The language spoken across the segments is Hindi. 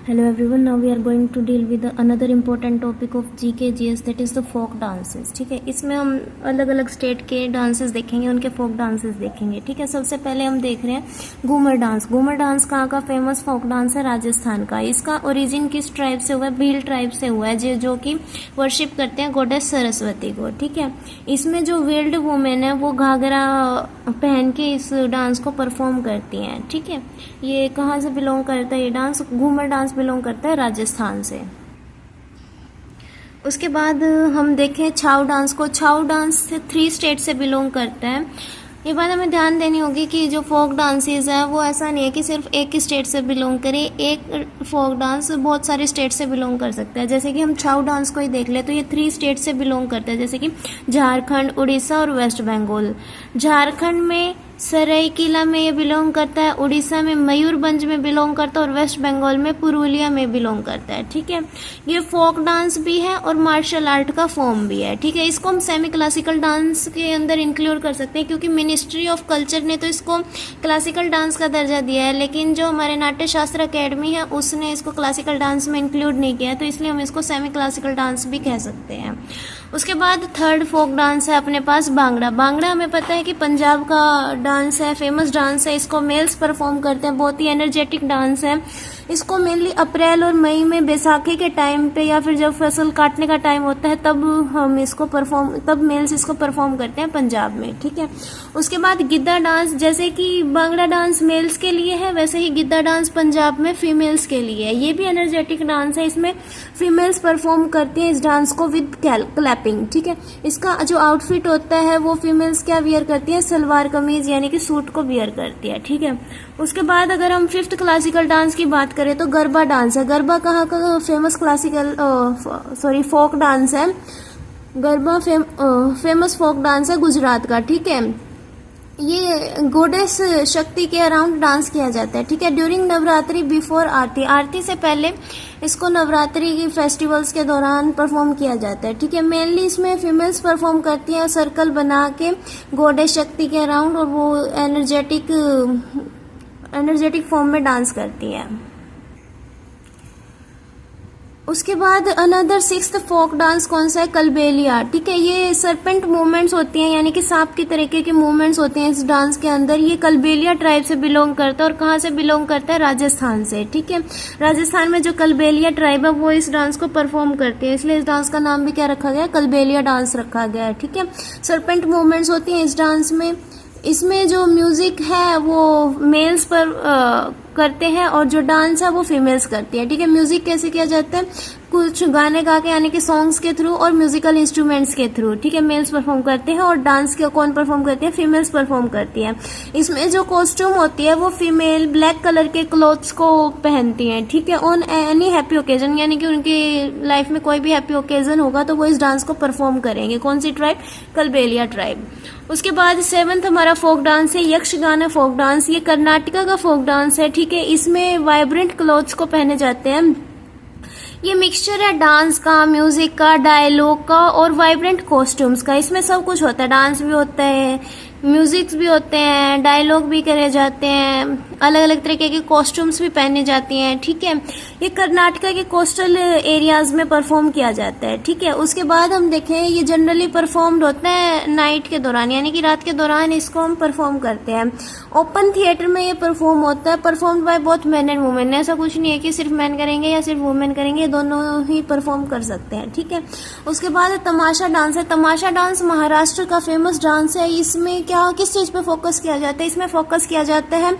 Hello everyone, now we are going to deal with another important topic of GK GS, that is the folk dances. ठीक है, इसमें हम अलग अलग स्टेट के डांसेस देखेंगे, उनके फोक डांसेस देखेंगे. ठीक है, सबसे पहले हम देख रहे हैं घूमर डांस. घूमर डांस कहाँ का फेमस फोक डांस है? राजस्थान का. इसका ओरिजिन किस ट्राइब से हुआ है? भील ट्राइब से हुआ है, जो कि वर्शिप करते हैं गॉडेस सरस्वती को. ठीक है, इसमें जो वेल्ड वुमेन है वो घाघरा पहन के इस डांस को परफॉर्म करती हैं. ठीक है, ये कहाँ से बिलोंग करता है? ये डांस घूमर डांस बिलोंग करता है राजस्थान से. उसके बाद हम देखें छाऊ डांस को. छाऊ डांस से 3 स्टेट से बिलोंग करता है. ये बात हमें ध्यान देनी होगी कि जो फोक डांसेस है वो ऐसा नहीं है कि सिर्फ एक ही स्टेट से बिलोंग करे. एक फोक डांस बहुत सारे स्टेट से बिलोंग कर सकता है. जैसे कि हम छाऊ डांस को ही देख ले तो ये 3 स्टेट से बिलोंग करता है, जैसे कि झारखंड, उड़ीसा और वेस्ट बंगाल. झारखंड में सरायकेला में ये बिलोंग करता है, उड़ीसा में मयूरभंज में बिलोंग करता है और वेस्ट बंगाल में पुरुलिया में बिलोंग करता है. ठीक है, ये फोक डांस भी है और मार्शल आर्ट का फॉर्म भी है. ठीक है, इसको हम सेमी क्लासिकल डांस के अंदर इंक्लूड कर सकते हैं क्योंकि मिनिस्ट्री ऑफ कल्चर ने तो इसको क्लासिकल डांस का दर्जा दिया है, लेकिन जो हमारे नाट्य शास्त्र अकेडमी है उसने इसको क्लासिकल डांस में इंक्लूड नहीं किया है, तो इसलिए हम इसको सेमी क्लासिकल डांस भी कह सकते हैं. उसके बाद थर्ड फोक डांस है अपने पास भांगड़ा. भांगड़ा हमें पता है कि पंजाब का डांस है, फेमस डांस है. इसको मेल्स परफॉर्म करते हैं, बहुत ही एनर्जेटिक डांस है. इसको मेनली अप्रैल और मई में बैसाखी के टाइम पे या फिर जब फसल काटने का टाइम होता है तब मेल्स इसको परफॉर्म करते हैं पंजाब में. ठीक है, उसके बाद गिद्दा डांस. जैसे कि भांगड़ा डांस मेल्स के लिए है, वैसे ही गिद्दा डांस पंजाब में फीमेल्स के लिए है. ये भी एनर्जेटिक डांस है, इसमें फीमेल्स परफॉर्म करती हैं इस डांस को विद क्लैपिंग. ठीक है, इसका जो आउटफिट होता है वो फीमेल्स क्या वियर करती है? सलवार कमीज यानी कि सूट को वियर करती है. ठीक है, उसके बाद अगर हम 5th क्लासिकल डांस की बात करें तो गरबा डांस है. गरबा कहाँ का फेमस फोक डांस है? गरबा फेमस फोक डांस है गुजरात का. ठीक है, ये गोडेस शक्ति के अराउंड डांस किया जाता है. ठीक है, ड्यूरिंग नवरात्रि बिफोर आरती. आरती से पहले इसको नवरात्रि की फेस्टिवल्स के दौरान परफॉर्म किया जाता है. ठीक है, मेनली इसमें फीमेल्स परफॉर्म करती हैं सर्कल बना के गॉडेस शक्ति के अराउंड, और वो एनर्जेटिक फॉर्म में डांस करती हैं. उसके बाद अनदर 6th फोक डांस कौन सा है? कलबेलिया. ठीक है, ये सरपेंट मूवमेंट्स होती हैं यानी कि सांप की तरीके की मूवमेंट्स होती हैं इस डांस के अंदर. ये कलबेलिया ट्राइब से बिलोंग करता है. और कहाँ से बिलोंग करता है? राजस्थान से. ठीक है, राजस्थान में जो कलबेलिया ट्राइब है वो इस डांस को परफॉर्म करती है, इसलिए इस डांस का नाम भी क्या रखा गया है? कलबेलिया डांस रखा गया है. ठीक है, सरपेंट मूवमेंट्स होती हैं इस डांस में. इसमें जो म्यूजिक है वो मेल्स पर करते हैं और जो डांस है वो फीमेल्स करती है. ठीक है, म्यूजिक कैसे किया जाता है? कुछ गाने गा के यानी कि सॉन्ग्स के थ्रू और म्यूजिकल इंस्ट्रूमेंट्स के थ्रू. ठीक है, मेल्स परफॉर्म करते हैं और डांस के कौन परफॉर्म करती है? फीमेल्स परफॉर्म करती हैं. इसमें जो कॉस्ट्यूम होती है वो फीमेल ब्लैक कलर के क्लोथ्स को पहनती हैं. ठीक है, ऑन एनी हैप्पी ओकेजन यानी कि उनकी लाइफ में कोई भी हैप्पी ओकेजन होगा तो वो इस डांस को परफॉर्म करेंगे. कौन सी ट्राइब? कलबेलिया ट्राइब. उसके बाद 7th हमारा फोक डांस है यक्षगान फोक डांस. ये कर्नाटका का फोक डांस है. ठीक है, इसमें वाइब्रेंट क्लोथ्स को पहने जाते हैं. ये मिक्सचर है डांस का, म्यूजिक का, डायलॉग का और वाइब्रेंट कॉस्ट्यूम्स का. इसमें सब कुछ होता है, डांस भी होता है, म्यूजिक्स भी होते हैं, डायलॉग भी करे जाते हैं, अलग अलग तरीके के कॉस्ट्यूम्स भी पहने जाती हैं. ठीक है, ये कर्नाटका के कोस्टल एरियाज में परफॉर्म किया जाता है. ठीक है, उसके बाद हम देखें ये जनरली परफॉर्म्ड होता है नाइट के दौरान यानी कि रात के दौरान इसको हम परफॉर्म करते हैं. ओपन थिएटर में ये परफॉर्म होता है, performed by both man and women. ऐसा कुछ नहीं है कि सिर्फ मैन करेंगे या सिर्फ वुमेन करेंगे, दोनों ही परफॉर्म कर सकते हैं. ठीक है, उसके बाद तमाशा डांस है. तमाशा डांस महाराष्ट्र का फेमस डांस है. इसमें किस चीज पे फोकस किया जाता है? इसमें फोकस किया जाता है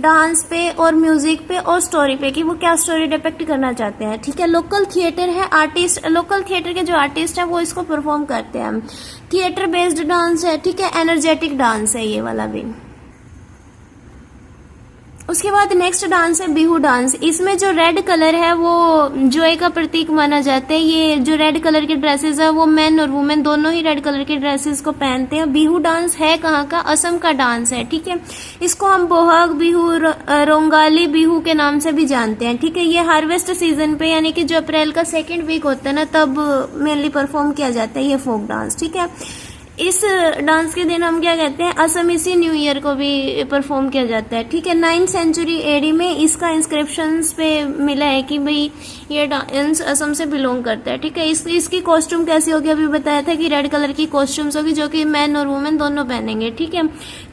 डांस पे और म्यूजिक पे और स्टोरी पे कि वो क्या स्टोरी डिपेक्ट करना चाहते हैं. ठीक है, लोकल थिएटर है, आर्टिस्ट लोकल थिएटर के जो आर्टिस्ट हैं वो इसको परफॉर्म करते हैं. थिएटर बेस्ड डांस है. ठीक है, एनर्जेटिक डांस है ये वाला भी. उसके बाद नेक्स्ट डांस है बिहू डांस. इसमें जो रेड कलर है वो जॉय का प्रतीक माना जाता है. ये जो रेड कलर के ड्रेसेस है वो मेन और वुमेन दोनों ही रेड कलर के ड्रेसेस को पहनते हैं. बिहू डांस है कहाँ का? असम का डांस है. ठीक है, इसको हम बोहाग बिहू, रोंगाली बिहू के नाम से भी जानते हैं. ठीक है, ये हार्वेस्ट सीजन पे यानी कि जो अप्रैल का 2nd वीक होता है ना तब मेनली परफॉर्म किया जाता है ये फोक डांस. ठीक है, इस डांस के दिन हम क्या कहते हैं, असमीसी न्यू ईयर को भी परफॉर्म किया जाता है। ठीक है, 9th सेंचुरी एडी में इसका इंस्क्रिप्शंस पे मिला है कि भाई ये डांस असम से बिलोंग करता है। ठीक है, इसकी कॉस्ट्यूम कैसी होगी, अभी बताया था कि रेड कलर की कॉस्ट्यूम्स होगी जो कि मैन और वुमेन दोनों पहनेंगे। ठीक है,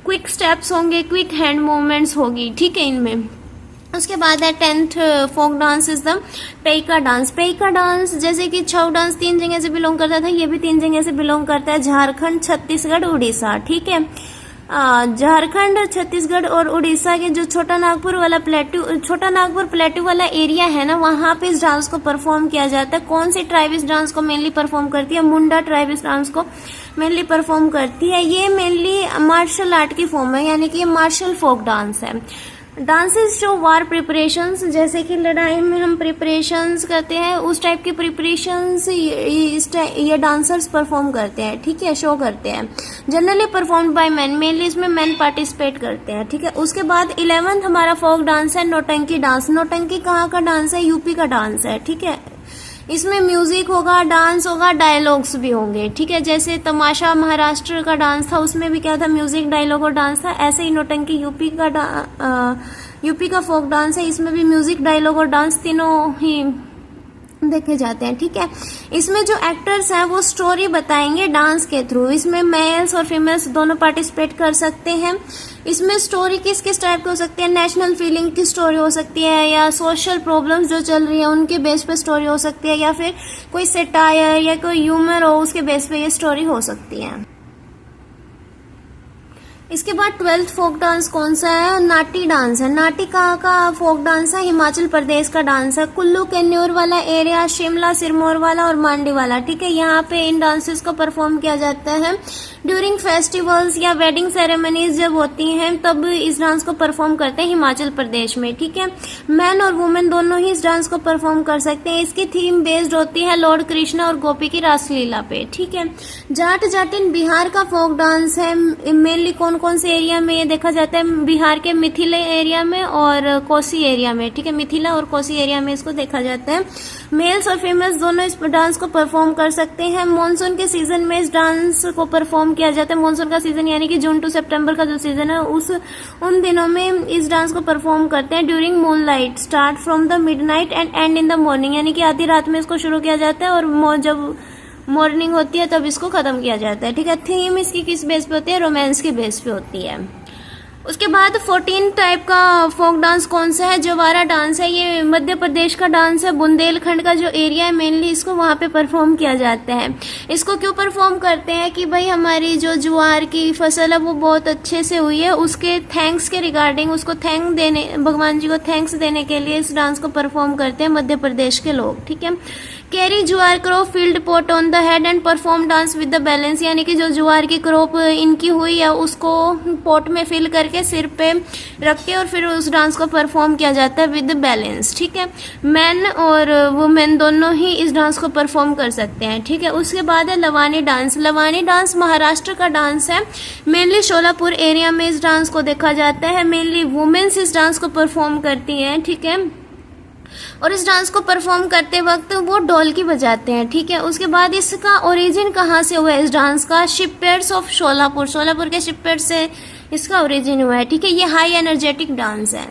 क्विक स्टेप्स होंगे, क्विक हैंड मूवमेंट्स होगी। ठीक है, इनमें उसके बाद है 10th folk dance is the Paika dance. Paika dance जैसे कि छऊ डांस 3 जगह से बिलोंग करता था, ये भी 3 जगह से बिलोंग करता है, झारखंड, छत्तीसगढ़, उड़ीसा। ठीक है, झारखंड, छत्तीसगढ़ और उड़ीसा के जो छोटा नागपुर प्लेटू वाला एरिया है ना, वहां पे इस डांस को परफॉर्म किया जाता है। कौन सी ट्राइब इस डांस को मेनली परफॉर्म करती है, मुंडा ट्राइब इस डांस को मेनली परफॉर्म करती है। ये मेनली मार्शल आर्ट की फॉर्म है, यानी कि ये मार्शल फोक डांस है। डांसेस शो वार प्रिपरेशंस, जैसे कि लड़ाई में हम प्रिपरेशंस करते हैं, उस टाइप की प्रिपरेशंस ये डांसर्स परफॉर्म करते हैं। ठीक है, शो करते हैं। Generally perform by man, mainly इसमें मैन पार्टिसिपेट करते हैं। ठीक है, उसके बाद 11th हमारा फोक डांस है नौटंकी डांस। नौटंकी कहाँ का डांस है, यूपी का डांस है। ठीक है, इसमें म्यूजिक होगा, डांस होगा, डायलॉग्स भी होंगे। ठीक है, जैसे तमाशा महाराष्ट्र का डांस था, उसमें भी क्या था, म्यूजिक, डायलॉग और डांस था। ऐसे ही नौटंकी यूपी का फोक डांस है, इसमें भी म्यूजिक, डायलॉग और डांस तीनों ही देखे जाते हैं। ठीक है, इसमें जो एक्टर्स हैं वो स्टोरी बताएंगे डांस के थ्रू। इसमें मेल्स और फीमेल्स दोनों पार्टिसिपेट कर सकते हैं। इसमें स्टोरी किस किस टाइप की हो सकती है, नेशनल फीलिंग की स्टोरी हो सकती है, या सोशल प्रॉब्लम्स जो चल रही है उनके बेस पे स्टोरी हो सकती है, या फिर कोई सेटायर या कोई ह्यूमर हो उसके बेस पे ये स्टोरी हो सकती है। इसके बाद 12th फोक डांस कौन सा है, नाटी डांस है। नाटी कहाँ का फोक डांस है, हिमाचल प्रदेश का डांस है। कुल्लू कैन्यूर वाला एरिया, शिमला, सिरमौर वाला और मांडी वाला। ठीक है, यहाँ पे इन डांसेस को परफॉर्म किया जाता है। ड्यूरिंग फेस्टिवल्स या वेडिंग सेरेमनीज जब होती हैं तब इस डांस को परफॉर्म करते हैं हिमाचल प्रदेश में। ठीक है, मैन और वुमेन दोनों ही इस डांस को परफॉर्म कर सकते हैं। इसकी थीम बेस्ड होती है लॉर्ड कृष्णा और गोपी की रासलीला पे। ठीक है, जाट जाटिन बिहार का फोक डांस है। मेनली कौन से एरिया में ये देखा जाता है, बिहार के मिथिला एरिया में और कोसी एरिया में। ठीक है, मिथिला और कोसी एरिया में इसको देखा जाता है। मेल्स और फीमेल्स दोनों इस डांस को परफॉर्म कर सकते हैं। मॉनसून के सीजन में इस डांस को परफॉर्म किया जाता है। मॉनसून का सीजन यानी कि जून टू सितंबर का जो सीजन है उन दिनों में इस डांस को परफॉर्म करते हैं। During moonlight, start from the midnight and and in the morning, यानी कि आधी रात में इसको शुरू किया जाता है और जब मॉर्निंग होती है तब इसको खत्म किया जाता है। ठीक है, थीम इसकी किस बेस पे होती है, रोमांस की बेस पे होती है। उसके बाद 14 टाइप का फोक डांस कौन सा है, जवारा डांस है। ये मध्य प्रदेश का डांस है। बुंदेलखंड का जो एरिया है मेनली इसको वहां पे परफॉर्म किया जाता है। इसको क्यों परफॉर्म करते हैं कि भाई हमारी जो ज्वार की फसल है वो बहुत अच्छे से हुई है, उसके थैंक्स के रिगार्डिंग उसको भगवान जी को थैंक्स देने के लिए इस डांस को परफॉर्म करते हैं मध्य प्रदेश के लोग। ठीक है, carry jowar crop field pot on the head and perform dance with the balance, यानी कि जो ज्वार की क्रॉप इनकी हुई है उसको पोट में फिल करके सिर पे रख के और फिर उस डांस को परफॉर्म किया जाता है विद बैलेंस। ठीक है, मैन और वुमेन दोनों ही इस डांस को परफॉर्म कर सकते हैं। ठीक है, उसके बाद है लवानी डांस। लवानी डांस महाराष्ट्र का डांस है। मेनली शोलापुर एरिया में इस डांस को देखा जाता है। मेनली वुमेन्स इस डांस को परफॉर्म करती हैं। ठीक है, और इस डांस को परफॉर्म करते वक्त वो ढोलकी बजाते हैं। ठीक है, उसके बाद इसका ओरिजिन कहाँ से हुआ है इस डांस का, शिपयार्ड्स ऑफ सोलापुर के शिपयार्ड से इसका ओरिजिन हुआ है। ठीक है, ये हाई एनर्जेटिक डांस है।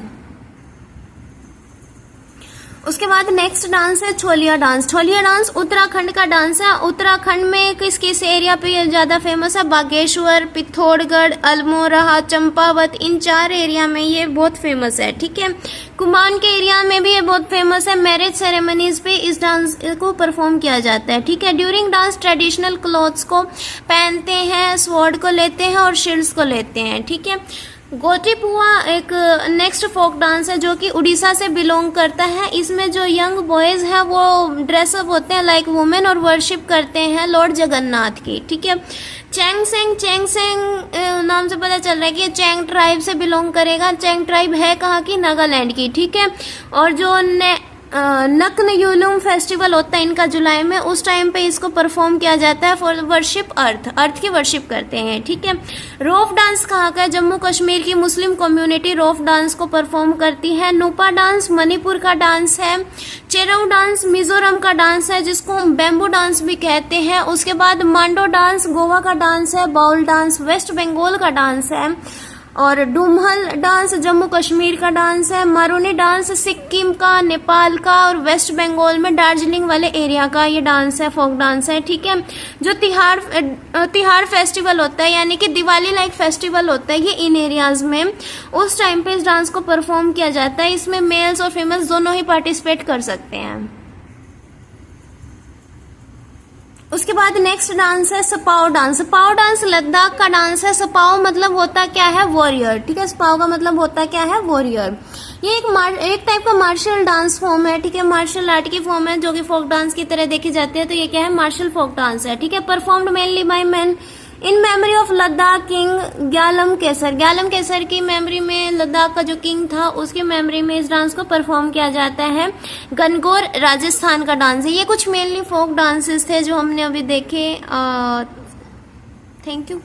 उसके बाद नेक्स्ट डांस है छोलिया डांस। छोलिया डांस उत्तराखंड का डांस है। उत्तराखंड में किस एरिया पे ये ज्यादा फेमस है, बागेश्वर, पिथौरागढ़, अल्मोड़ा, चंपावत, इन 4 एरिया में ये बहुत फेमस है। ठीक है, कुमाऊन के एरिया में भी ये बहुत फेमस है। मैरिज सेरेमनीज पे इस डांस को परफॉर्म किया जाता है। ठीक है, ड्यूरिंग डांस ट्रेडिशनल क्लॉथ्स को पहनते हैं, स्वॉर्ड को लेते हैं और शील्ड्स को लेते हैं। ठीक है, गोटीपुआ एक नेक्स्ट फोक डांस है जो कि उड़ीसा से बिलोंग करता है। इसमें जो यंग बॉयज हैं वो ड्रेसअप होते हैं लाइक वुमेन और वर्शिप करते हैं लॉर्ड जगन्नाथ की। ठीक है, चैंगसेंग नाम से पता चल रहा है कि ये चैंग ट्राइब से बिलोंग करेगा। चैंग ट्राइब है कहाँ की, नागालैंड की। ठीक है, और जो नक्न युलुम फेस्टिवल होता है इनका जुलाई में, उस टाइम पे इसको परफॉर्म किया जाता है फॉर वर्शिप अर्थ की वर्शिप करते हैं, ठीक है। रोफ डांस कहाँ का है? जम्मू कश्मीर की मुस्लिम कम्युनिटी रोफ डांस को परफॉर्म करती है। नुपा डांस मणिपुर का डांस है। चेरऊ डांस मिजोरम का डांस है जिसको बैम्बू डांस भी कहते हैं। उसके बाद मांडो डांस गोवा का डांस है। बाउल डांस वेस्ट बंगाल का डांस है। और डुमहल डांस जम्मू कश्मीर का डांस है। मारूनी डांस सिक्किम का, नेपाल का और वेस्ट बंगाल में दार्जिलिंग वाले एरिया का ये डांस है, फोक डांस है, ठीक है। जो तिहाड़ फेस्टिवल होता है यानी कि दिवाली लाइक फेस्टिवल होता है ये इन एरियाज में, उस टाइम पे इस डांस को परफॉर्म किया जाता है। इसमें मेल्स और फीमेल्स दोनों ही पार्टिसिपेट कर सकते हैं। उसके बाद नेक्स्ट डांस है सपाओ डांस। सपाओ डांस लद्दाख का डांस है। सपाओ मतलब होता क्या है? वॉरियर, ठीक है। सपाओ का मतलब होता क्या है? वॉरियर। ये एक टाइप का मार्शल डांस फॉर्म है, ठीक है। मार्शल आर्ट की फॉर्म है जो कि फोक डांस की तरह देखी जाती है, तो ये क्या है? मार्शल फोक डांस है, ठीक है। Performed mainly by men in memory of Ladakh king Gyalam Kesar. Gyalam Kesar की मेमोरी में, लद्दाख का जो किंग था उसकी मेमोरी में इस डांस को परफॉर्म किया जाता है। गणगौर राजस्थान का डांस है। ये कुछ मेनली फोक डांसेस थे जो हमने अभी देखे। Thank you.